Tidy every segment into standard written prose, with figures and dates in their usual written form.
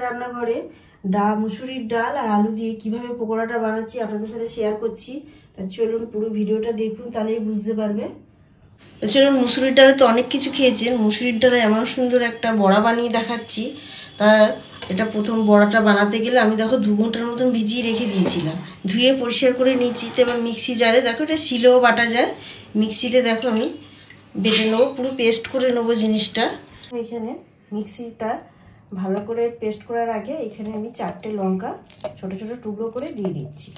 রান্নাঘরে মুসুরির ডাল আর আলু দিয়ে কিভাবে পকোড়াটা বানাচ্ছি আপনাদের সাথে শেয়ার করছি। তা চলুন পুরো ভিডিওটা দেখুন, তাহলেই বুঝতে পারবে। তো চলুন, মুসুরির ডালে তো অনেক কিছু খেয়েছেন, মুসুরির ডালে এমন সুন্দর একটা বড়া বানিয়ে দেখাচ্ছি। তা এটা প্রথম বড়াটা বানাতে গেলে আমি দেখো 2 ঘন্টার মতন ভিজিয়ে রেখে দিয়েছিলাম, ধুয়ে পরিষ্কার করে নিচ্ছি। তো এবার মিক্সি জারে দেখো, এটা শিলেও বাটা যায়, মিক্সিতে দেখো আমি বেটে নেবো, পুরো পেস্ট করে নেবো জিনিসটা। এখানে মিক্সিটা ভালো করে পেস্ট করার আগে এখানে আমি 4টে লঙ্কা ছোট ছোট টুকরো করে দিয়ে দিচ্ছি।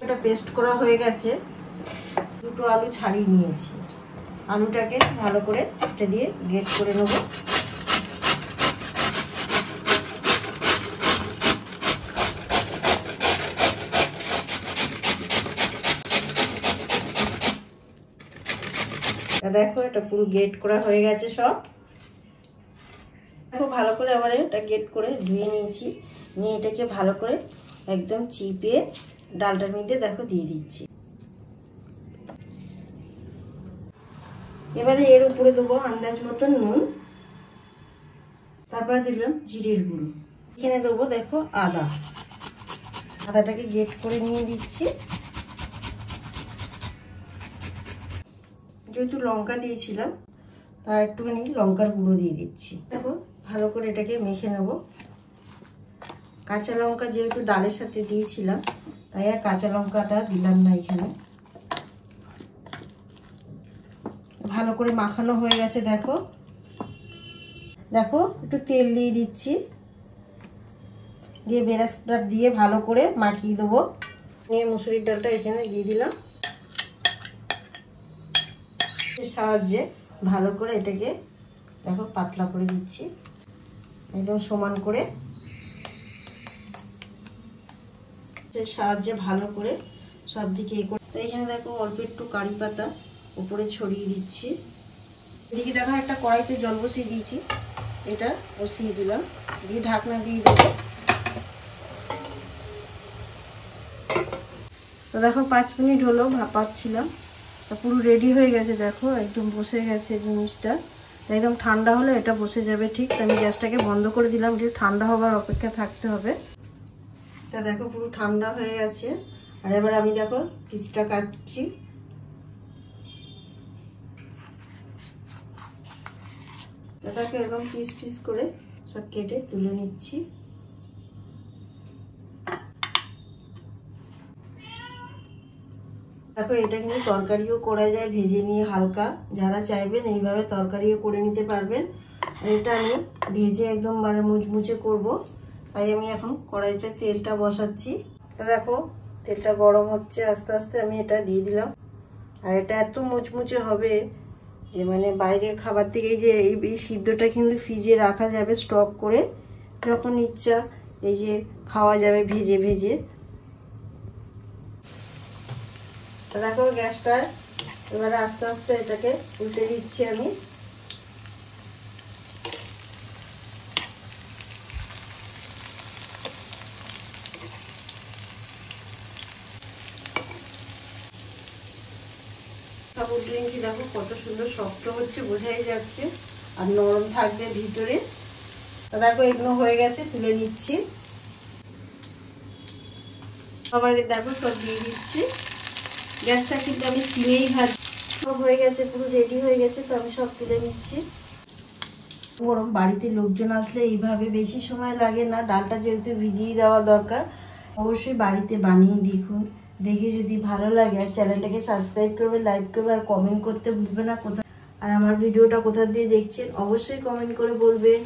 এটা পেস্ট করা হয়ে গেছে। 2টো আলু ছাড়িয়ে নিয়েছি, আলুটাকে ভালো করে এটা দিয়ে গ্রেট করে নেব। দেখো এটা পুরো গ্রেট করা হয়ে গেছে সব। দেখো ভালো করে আবার এটা গ্রেট করে ধুয়ে নিয়েছি, নিয়ে এটাকে ভালো করে একদম চিপে ডালটার মধ্যে দেখো দিয়ে দিচ্ছি। এবারে এর উপরে দেবো আন্দাজ মতন নুন, তারপরে দিলাম জিরের গুঁড়ো, এখানে দেবো দেখো আদাটাকে গ্রেট করে নিয়ে দিচ্ছি। যেহেতু লঙ্কা দিয়েছিলাম তার একটুখানি লঙ্কার গুঁড়ো দিয়ে দিচ্ছি। দেখো ভালো করে এটাকে মেখে নেব। কাঁচা লঙ্কা যেহেতু ডালের সাথে দিয়েছিলাম তাই আর কাঁচা লঙ্কাটা দিলাম না এখানে। ভালো করে মাখানো হয়ে গেছে। দেখো দেখো একটু তেল দিয়ে দিচ্ছি, দিয়ে বেরেস্তা দিয়ে ভালো করে মাখিয়ে দেবো। নিয়ে মুসুরির ডালটা এখানে দিয়ে দিলাম, সাহায্যে ভালো করে এটাকে দেখো পাতলা করে দিচ্ছি, একদম সমান করে সাহায্যে ভালো করে সব দিকে তো এখানে দেখো অল্প একটু কারি পাতা উপরে ছড়িয়ে দিচ্ছি। এদিকে দেখো একটা কড়াইতে জল বসিয়ে দিয়েছি, এটা বসিয়ে দিলাম, দিয়ে ঢাকনা দিয়ে দেবো। তো দেখো 5 মিনিট হলো ভাপাচ্ছিলাম, তা পুরো রেডি হয়ে গেছে। দেখো একদম বসে গেছে জিনিসটা, একদম ঠান্ডা হলে এটা বসে যাবে ঠিক। আমি গ্যাসটাকে বন্ধ করে দিলাম, একটু ঠান্ডা হবার অপেক্ষা থাকতে হবে। তা দেখো পুরো ঠান্ডা হয়ে গেছে। আর এবার আমি দেখো পিসটা কাটছি। এটাকে এরকম পিস পিস করে সব কেটে তুলে নিচ্ছি। দেখো এটা কিন্তু তরকারিও করা যায় ভেজে নিয়ে হালকা, যারা চাইবেন এইভাবে তরকারিও করে নিতে পারবেন। আর এটা আমি ভেজে একদম মানে মুচমুচে করব, তাই আমি এখন কড়াইতে তেলটা বসাচ্ছি। তো দেখো তেলটা গরম হচ্ছে, আস্তে আস্তে আমি এটা দিয়ে দিলাম। আর এটা এত মুচমুচে হবে যে মানে বাইরের খাবার থেকে এই যে এই সিদ্ধটা কিন্তু ফ্রিজে রাখা যাবে স্টক করে, যখন ইচ্ছা এই যে খাওয়া যাবে ভেজে ভেজে। দেখো গ্যাসটা এবারে আস্তে আস্তে এটাকে উল্টে দিচ্ছি আমি। সব উল্টে নিচ্ছি, দেখো কত সুন্দর শক্ত হচ্ছে বোঝাই যাচ্ছে, আর নরম থাকবে ভিতরে। দেখো এগুলো হয়ে গেছে, তুলে নিচ্ছি। আবার দেখো সব দিয়ে দিচ্ছি। গ্যাসটা কিন্তু আমি সিমেই ভাজি। সব হয়ে গেছে, পুরো রেডি হয়ে গেছে। তো আমি সব তুলে নিচ্ছি। গরম বাড়িতে লোকজন আসলে এইভাবে বেশি সময় লাগে না, ডালটা যেহেতু ভিজিয়ে দেওয়া দরকার। অবশ্যই বাড়িতে বানিয়ে দেখুন, দেখে যদি ভালো লাগে আর চ্যানেলটাকে সাবস্ক্রাইব করবে, লাইক করবে আর কমেন্ট করতে ভুলবে না। আর আমার ভিডিওটা কোথা দিয়ে দেখছেন অবশ্যই কমেন্ট করে বলবেন।